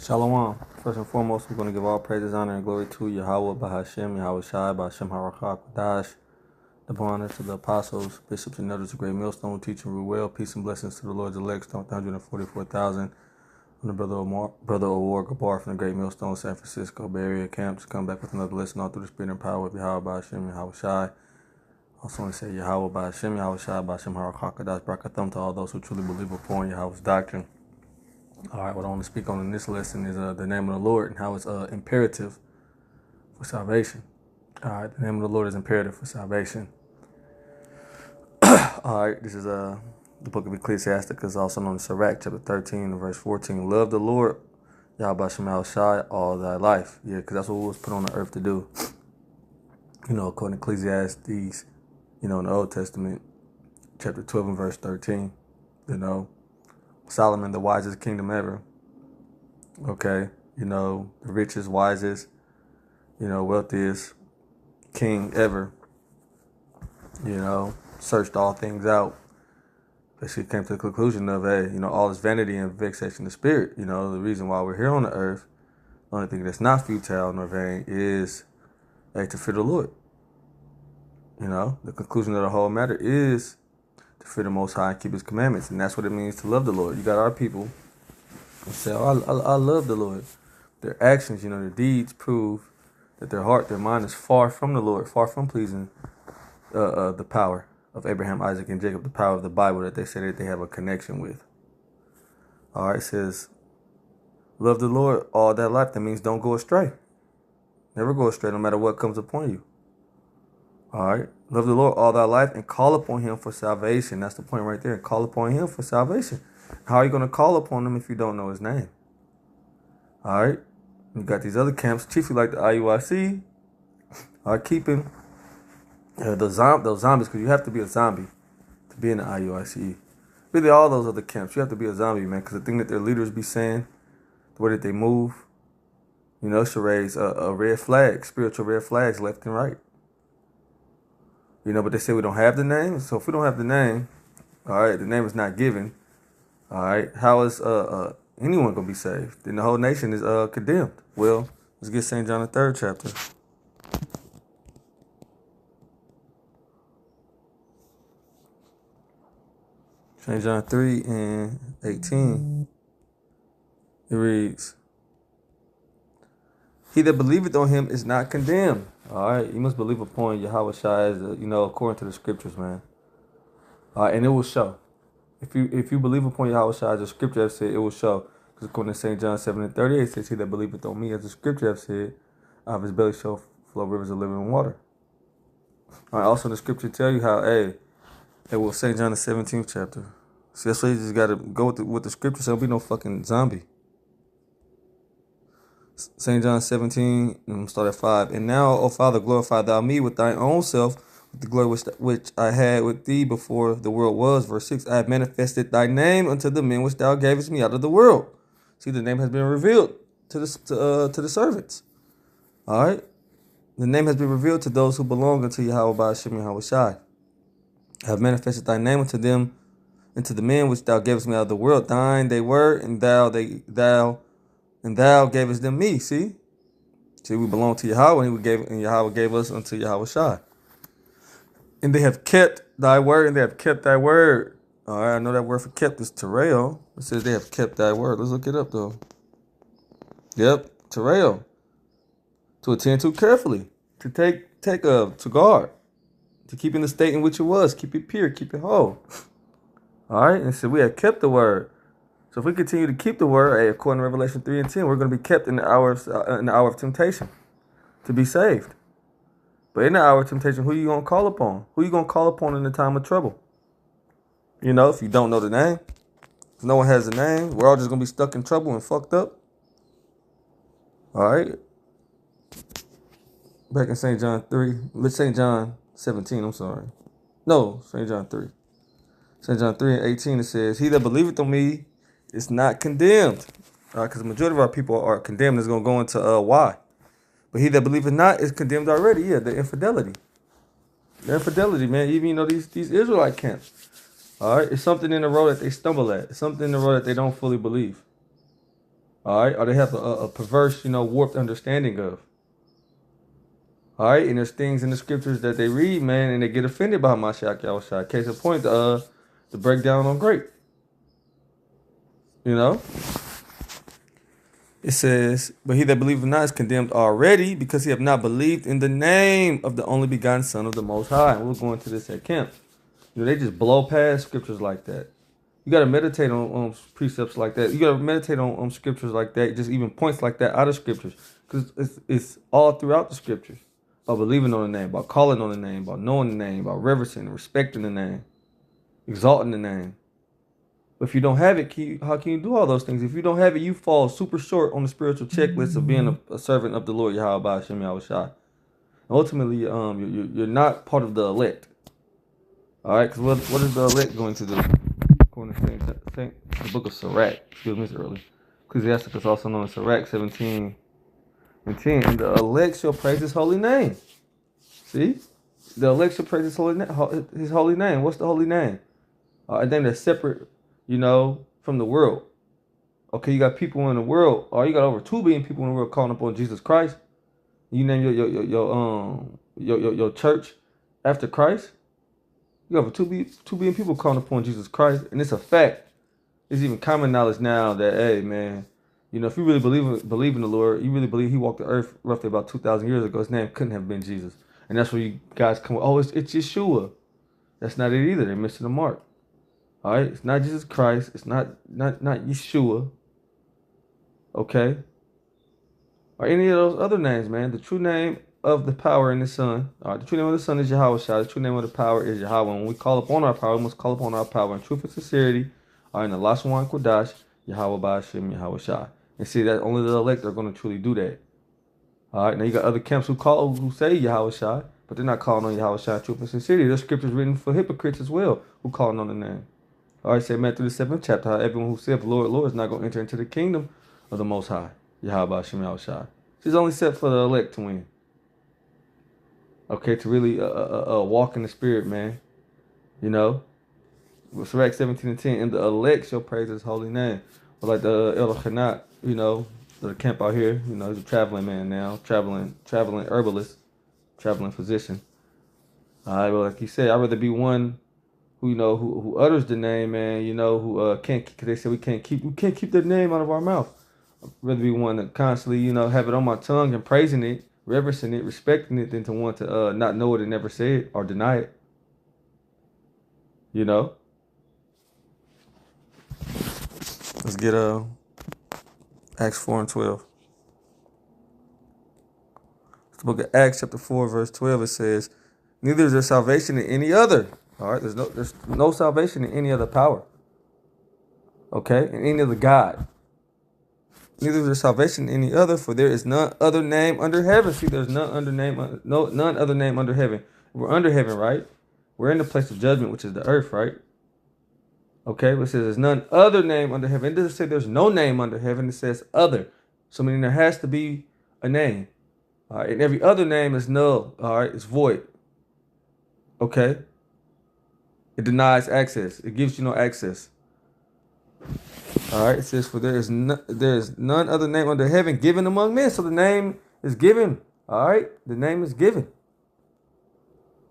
Shalom. First and foremost, we're going to give all praises, honor, and glory to Yahweh, Bahashem, Yahweh Shai, Bahashem Harakah, Dash, the honor to the apostles, bishops, and elders of Great Millstone, teaching rule well. Peace and blessings to the Lord's elect, 144,000. On the brother Award Gabar from the Great Millstone, San Francisco Bay Area camps. Come back with another lesson all through the spirit and power of Yahweh, Bahashem, Yahweh Shai. Also want to say Yahweh, Bahashem, Yahweh Shai, Bahashem Harakah, Dash, Brakathum to all those who truly believe upon Yahweh's doctrine. All right, what I want to speak on in this lesson is the name of the Lord and how it's imperative for salvation. All right, the name of the Lord is imperative for salvation. All right, this is the book of Ecclesiasticus, also known as Sirach, chapter 13, verse 14. Love the Lord, Yahweh Shai, Shai, all thy life. Yeah, because that's what we was put on the earth to do. You know, according to Ecclesiastes, you know, in the Old Testament, chapter 12 and verse 13, you know, Solomon, the wisest kingdom ever. Okay, you know, the richest, wisest, you know, wealthiest king ever. You know, searched all things out. Basically came to the conclusion of, hey, you know, all this vanity and vexation of spirit. You know, the reason why we're here on the earth, the only thing that's not futile nor vain is, hey, to fear the Lord. You know, the conclusion of the whole matter is to fear the Most High and keep His commandments. And that's what it means to love the Lord. You got our people who say, oh, I love the Lord. Their actions, you know, their deeds prove that their heart, their mind is far from the Lord, far from pleasing the power of Abraham, Isaac, and Jacob, the power of the Bible that they say that they have a connection with. All right, it says, love the Lord all that life. That means don't go astray. Never go astray, no matter what comes upon you. All right, love the Lord all thy life and call upon Him for salvation. That's the point right there. Call upon Him for salvation. How are you going to call upon Him if you don't know His name? All right, you got these other camps, chiefly like the IUIC, are keeping those zombies, because you have to be a zombie to be in the IUIC. Really, all those other camps, you have to be a zombie, man, because the thing that their leaders be saying, the way that they move, you know, should raise a red flag, spiritual red flags left and right. You know, but they say we don't have the name. So if we don't have the name, all right, the name is not given. All right, how is anyone gonna be saved? Then the whole nation is condemned. Well, let's get St. John the 3rd chapter. St. John 3 and 18. It reads, he that believeth on Him is not condemned. All right, you must believe upon Yahweh Shai, as you know, according to the scriptures, man. All right, and it will show. If you believe upon Yahweh Shai, as the scripture have said, it will show. Because according to St. John 7 and 38, it says, he that believeth on me, as the scripture have said, out of his belly shall flow rivers of living water. All right, also the scripture tell you how, hey, it will St. John the 17th chapter. See, that's why you just got to go with the scripture, so don't be no fucking zombie. St. John 17, I'm going to start at 5. And now, O Father, glorify thou me with thine own self, with the glory which I had with thee before the world was. Verse 6, I have manifested thy name unto the men which thou gavest me out of the world. See, the name has been revealed to the servants. All right? The name has been revealed to those who belong unto Yahweh Bahashem Yahweh Shai. I have manifested thy name unto them, unto the men which thou gavest me out of the world. Thine they were, and thou gavest them me. See, we belong to Yahweh, and Yahweh gave us unto Yahweh Shai. And they have kept thy word, and they have kept thy word. All right, I know that word for kept is tereo. It says they have kept thy word. Let's look it up, though. Yep, tereo. To attend to carefully, to to guard, to keep in the state in which it was, keep it pure, keep it whole. All right, and so we have kept the word. So if we continue to keep the word, hey, according to Revelation 3 and 10, we're going to be kept in the hour of temptation to be saved. But in the hour of temptation, who are you going to call upon? Who are you going to call upon in the time of trouble? You know, if you don't know the name, if no one has the name, we're all just going to be stuck in trouble and fucked up. All right. Back in St. John 3, St. John 17, I'm sorry. No, St. John 3. St. John 3 and 18, it says, he that believeth on me is not condemned. Because the majority of our people are condemned. Is going to go into why. But he that believeth not is condemned already. Yeah, the infidelity. The infidelity, man. Even, you know, these Israelite camps. All right, it's something in the road that they stumble at. It's something in the road that they don't fully believe. All right, or they have a perverse, warped understanding of. All right, and there's things in the scriptures that they read, man, and they get offended by Mashiach Yahushua. Case in point, the breakdown on grape. You know, it says, "But he that believeth not is condemned already, because he have not believed in the name of the only begotten Son of the Most High." And we'll go into this at camp. They just blow past scriptures like that. You got to meditate on precepts like that. You got to meditate on scriptures like that, just even points like that out of scriptures, because it's all throughout the scriptures. About believing on the name, about calling on the name, about knowing the name, about reverencing and respecting the name, exalting the name. But if you don't have it, how can you do all those things? If you don't have it, you fall super short on the spiritual checklist of being a servant of the Lord Yahweh Hashem Yahushua. Ultimately, you're not part of the elect. All right, because what is the elect going to do? According to the book of Sirach, excuse me, it's early. Ecclesiasticus, also known as Sirach 17 and 10. And the elect shall praise his holy name. See? The elect shall praise his holy name. What's the holy name? A name that's separate, from the world. Okay, you got people in the world, or you got over 2 billion people in the world calling upon Jesus Christ. You name your church after Christ. You have 2 billion people calling upon Jesus Christ, and it's a fact. It's even common knowledge now that, hey, man, if you really believe in the Lord, you really believe he walked the earth roughly about 2,000 years ago, his name couldn't have been Jesus. And that's where you guys come, oh, it's Yeshua. That's not it either. They're missing the mark. All right? It's not Jesus Christ. It's not Yeshua. Okay? Or any of those other names, man. The true name of the power in the Son. All right, the true name of the Son is Yahushua. The true name of the power is Yahweh. When we call upon our power, we must call upon our power in truth and sincerity. All right, in the Lashwan Kodash, Yahweh Ba'ashem, Yahushua. And see that only the elect are going to truly do that. All right, now you got other camps who say Yahushua, but they're not calling on Yahushua in truth and sincerity. There's scriptures written for hypocrites as well who calling on the name. All right, say Matthew the 7th chapter, how everyone who saith, Lord, Lord, is not going to enter into the kingdom of the Most High. Yahweh Ba'ashem, Yahushua. She's only set for the elect to win. Okay, to really walk in the spirit, man. With Sirach 17 and 10, and the elect shall praise his holy name. But like the Elder Hanat, the camp out here, he's a traveling man now, traveling herbalist, traveling physician. All right, well, like he said, I'd rather be one who, who utters the name, man, who can't, because they say we can't keep the name out of our mouth. I'd rather be one that constantly, have it on my tongue and praising it, reverencing it, respecting it, than to want to not know it and never say it or deny it. Let's get Acts 4 and 12. It's the book of Acts chapter 4 verse 12. It says, "Neither is there salvation in any other." All right, there's no salvation in any other power. Okay, in any other God. Neither is there salvation in any other, for there is none other name under heaven. See, there's none other name under heaven. We're under heaven, right? We're in the place of judgment, which is the earth, right? Okay, but it says there's none other name under heaven. It doesn't say there's no name under heaven. It says other. So meaning there has to be a name. All right, and every other name is null. All right, it's void. Okay? It denies access. It gives you no access. All right, it says, for there is none other name under heaven given among men. So the name is given. All right, the name is given.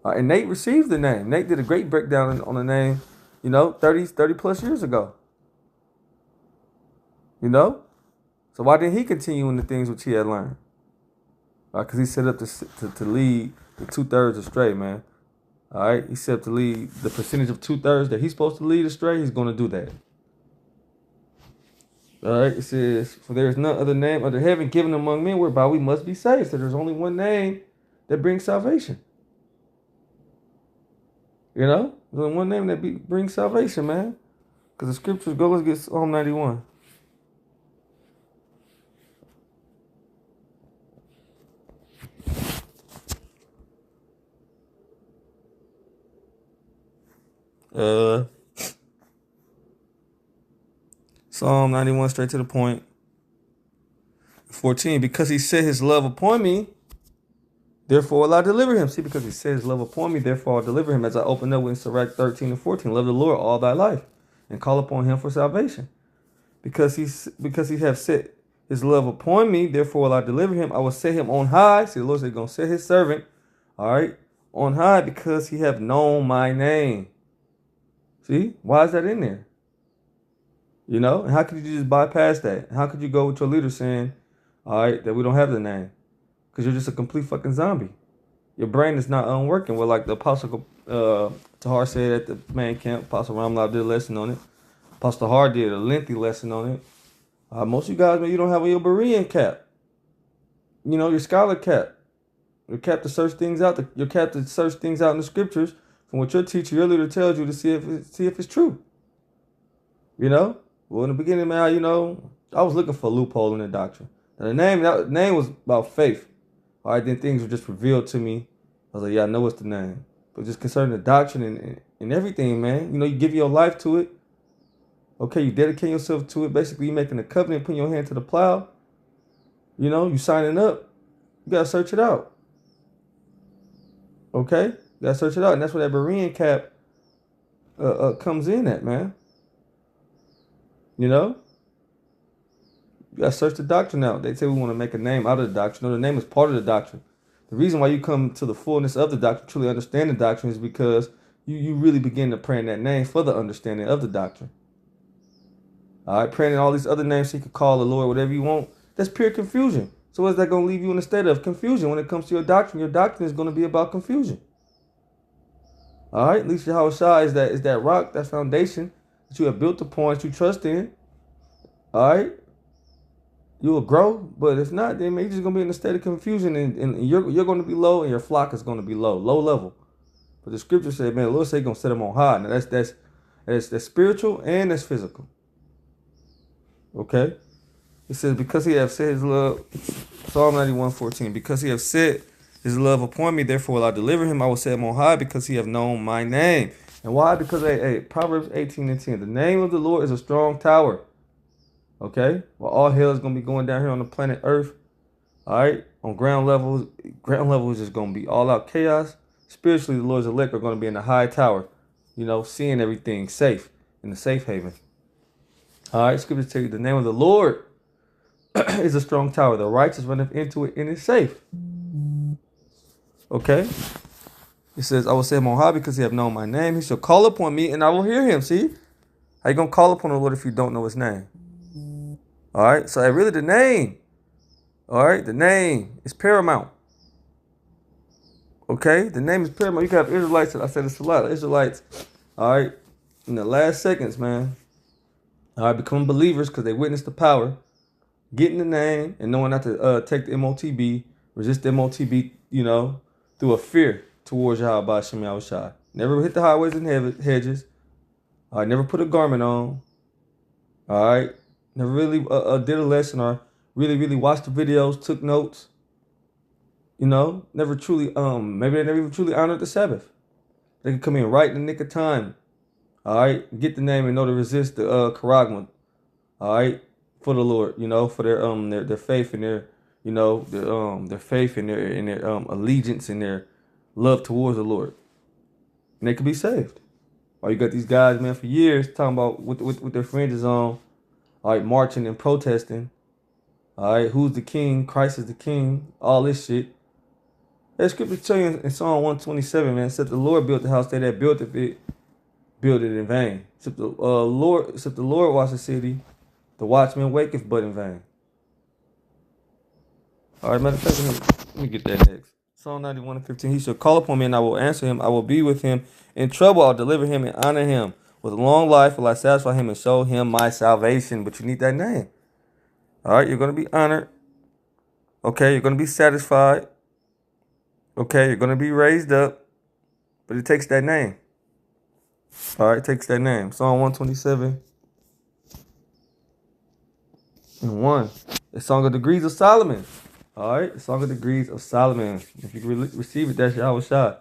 And Nate received the name. Nate did a great breakdown on the name, 30 plus years ago. So why didn't he continue in the things which he had learned? Because he set up to lead the 2/3 astray, man. All right, he set up to lead the percentage of 2/3 that he's supposed to lead astray. He's going to do that. All right, it says, for there is none other name under heaven given among men whereby we must be saved. So there's only one name that brings salvation. There's only one name that brings salvation, man. Because the scriptures go, let's get Psalm 91. Psalm 91, straight to the point. 14, because he set his love upon me, therefore will I deliver him. See, because he set his love upon me, therefore I'll deliver him. As I open up in Sirach 13 and 14, love the Lord all thy life, and call upon him for salvation. Because he have set his love upon me, therefore will I deliver him. I will set him on high. See, the Lord said he's going to set his servant, all right, on high because he have known my name. See, why is that in there? You know, and how could you just bypass that? How could you go with your leader saying, all right, that we don't have the name? Because you're just a complete fucking zombie. Your brain is not working. Well, like the Apostle Tahar said at the main camp, Apostle Ramlab did a lesson on it. Apostle Tahar did a lengthy lesson on it. Most of you guys, man, you don't have your Berean cap. You know, your scholar cap. Your cap to search things out. Your cap to search things out in the scriptures from what your teacher, your leader tells you to see if it's true. You know? Well, in the beginning, man, you know, I was looking for a loophole in the doctrine. Now, the name was about faith. All right, then things were just revealed to me. I was like, yeah, I know what's the name. But just concerning the doctrine and everything, man, you know, you give your life to it. Okay, you dedicate yourself to it. Basically, you're making a covenant, putting your hand to the plow. You know, you signing up. You got to search it out. Okay? You got to search it out. And that's where that Berean cap comes in at, man. You know? You got to search the doctrine out. They say we want to make a name out of the doctrine. No, the name is part of the doctrine. The reason why you come to the fullness of the doctrine, truly understand the doctrine, is because you really begin to pray in that name for the understanding of the doctrine. All right, praying in all these other names so you can call the Lord whatever you want. That's pure confusion. So what's that going to leave you in a state of confusion when it comes to your doctrine? Your doctrine is going to be about confusion. All right, at least Yahweh Shai is that rock, that foundation that you have built upon, that you trust in. All right, you will grow, but if not, then you're just going to be in a state of confusion, and you're going to be low, and your flock is going to be low level. But the scripture said, man, the Lord said he's going to set them on high. Now that's spiritual and that's physical. Okay? It says, because he have set his love, Psalm 91:14, because he have set his love upon me, therefore will I deliver him. I will set him on high because he have known my name. And why? Because, Proverbs 18:10, the name of the Lord is a strong tower. Okay? Well, all hell is going to be going down here on the planet Earth. All right? On ground level is just going to be all out chaos. Spiritually, the Lord's elect are going to be in the high tower, you know, seeing everything safe, in the safe haven. All right, scriptures tell you the name of the Lord is a strong tower. The righteous runneth into it and is safe. Okay? It says, I will set him on high because he have known my name. He shall call upon me and I will hear him. See? How you going to call upon the Lord if you don't know his name? All right? So really the name, all right, the name is paramount. Okay? The name is paramount. You can have Israelites, I said it's a lot of Israelites, all right, in the last seconds, man. All right, becoming believers because they witnessed the power, getting the name, and knowing not to take the MOTB, resist the MOTB, you know, through a fear towards Yahweh Shem Yahushai. Never hit the highways and hedges. All right, never put a garment on. All right, never really did a lesson or really watched the videos, took notes. You know, never truly, maybe they never even truly honored the Sabbath. They can come in right in the nick of time. All right, get the name and know to resist the charagma. All right, for the Lord, you know, for their faith and their, you know, their faith and their allegiance and their love towards the Lord, and they could be saved. Or you got these guys, man, for years talking about with their fringes on, all right, marching and protesting. All right, who's the king? Christ is the king. All this shit. That scripture tell you in Psalm 127, man, said the Lord built the house, they that built it in vain. Except the Lord watch the city, the watchman waketh but in vain. All right, matter of fact, let me get that next. Psalm 91:15. He shall call upon me and I will answer him. I will be with him in trouble. I'll deliver him and honor him. With a long life will I satisfy him and show him my salvation. But you need that name. All right, you're going to be honored. Okay, you're going to be satisfied. Okay, you're going to be raised up. But it takes that name. All right, it takes that name. Psalm 127 and 1. The Song of Degrees of Solomon. All right, the Song of Degrees of Solomon. If you can receive it, that's Yahweh Shai.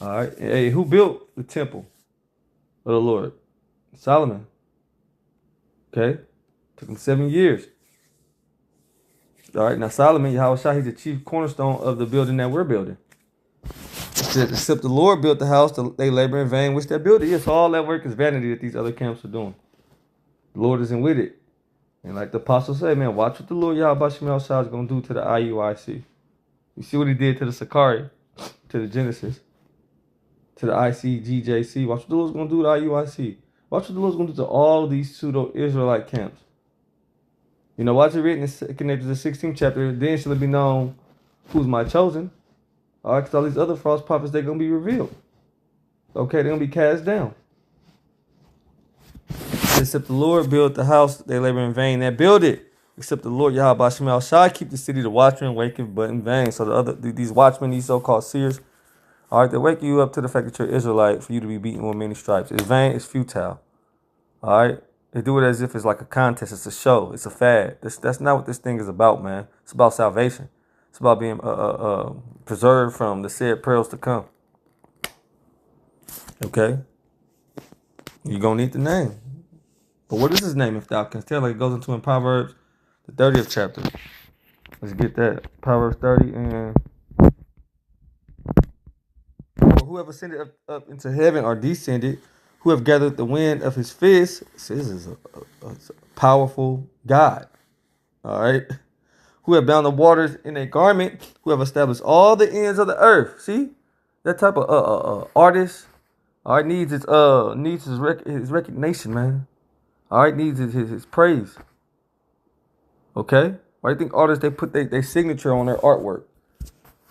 All right, hey, who built the temple of the Lord? Solomon. Okay, took him 7 years. All right, now Solomon, Yahweh Shai, he's the chief cornerstone of the building that we're building. It says, except the Lord built the house, they labor in vain which they built it. Yes, all that work is vanity that these other camps are doing. The Lord isn't with it. And like the apostle said, man, watch what the Lord Yahweh Shemel Shah is going to do to the IUIC. You see what he did to the Sakari, to the Genesis, to the ICGJC. Watch what the Lord's going to do to the IUIC. Watch what the Lord's going to do to all of these pseudo-Israelite camps. You know, watch it written connected to the 16th chapter. Then shall it be known who's my chosen. All right, because all these other false prophets, they're going to be revealed. Okay, they're going to be cast down. Except the Lord build the house, they labor in vain that build it. Except the Lord Yahweh Shemel shall keep the city, the watchman waketh but in vain. So these watchmen, these so-called seers, all right, they wake you up to the fact that you're Israelite for you to be beaten with many stripes. It's vain, it's futile. All right, they do it as if it's like a contest, it's a show, it's a fad. That's not what this thing is about, man. It's about salvation. It's about being preserved from the said perils to come. Okay, you're gonna need the name. But what is his name if thou canst tell? Like it goes into in Proverbs, the 30th chapter. Let's get that. Proverbs 30 and who have ascended up into heaven or descended, who have gathered the wind of his fist. This is a powerful God. All right. Who have bound the waters in a garment, who have established all the ends of the earth. See? That type of artist, all right, needs his recognition, man. All right, needs his praise. Okay? Why do you think artists, they put their signature on their artwork?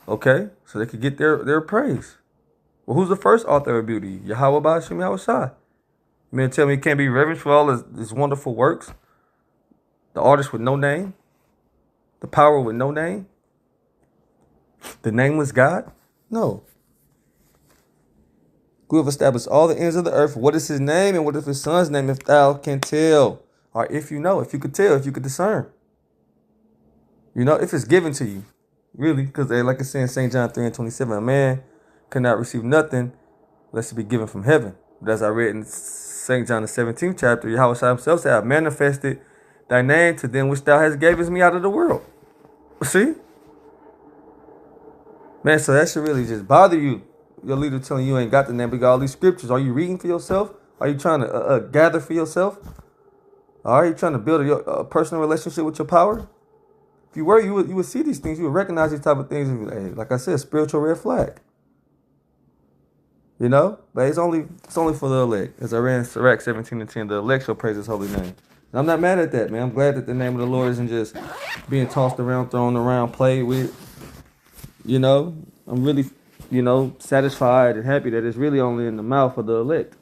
Okay? So they could get their praise. Well, who's the first author of beauty? Yahweh Ba'ashem Yahweh Shai. You mean to tell me he can't be reverenced for all his wonderful works? The artist with no name? The power with no name? The nameless God? No. Who have established all the ends of the earth. What is his name and what is his son's name if thou can tell? Or if you know, if you could tell, if you could discern. You know, if it's given to you. Really, because like it's saying St. John 3 and 27, a man cannot receive nothing unless it be given from heaven. But as I read in St. John the 17th chapter, Yahweh himself said, I have manifested thy name to them which thou hast given me out of the world. See? Man, so that should really just bother you. Your leader telling you ain't got the name, but you got all these scriptures. Are you reading for yourself? Are you trying to gather for yourself? Are you trying to build a personal relationship with your power? If you were, you would see these things. You would recognize these type of things. And hey, like I said, spiritual red flag. You know? But it's only for the elect. As I read in Sirach 17:10, the elect shall praise his holy name. And I'm not mad at that, man. I'm glad that the name of the Lord isn't just being tossed around, thrown around, played with. You know? I'm really, satisfied and happy that it's really only in the mouth of the elect.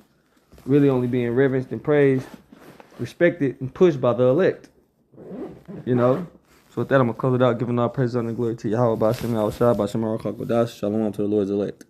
Really only being reverenced and praised, respected, and pushed by the elect. You know? So with that, I'm going to close it out, giving all praise and glory to Yahweh, Ba'ashem Yahweh Shai, Ba'ashem Baruch HaKodesh. Shalom to the Lord's elect.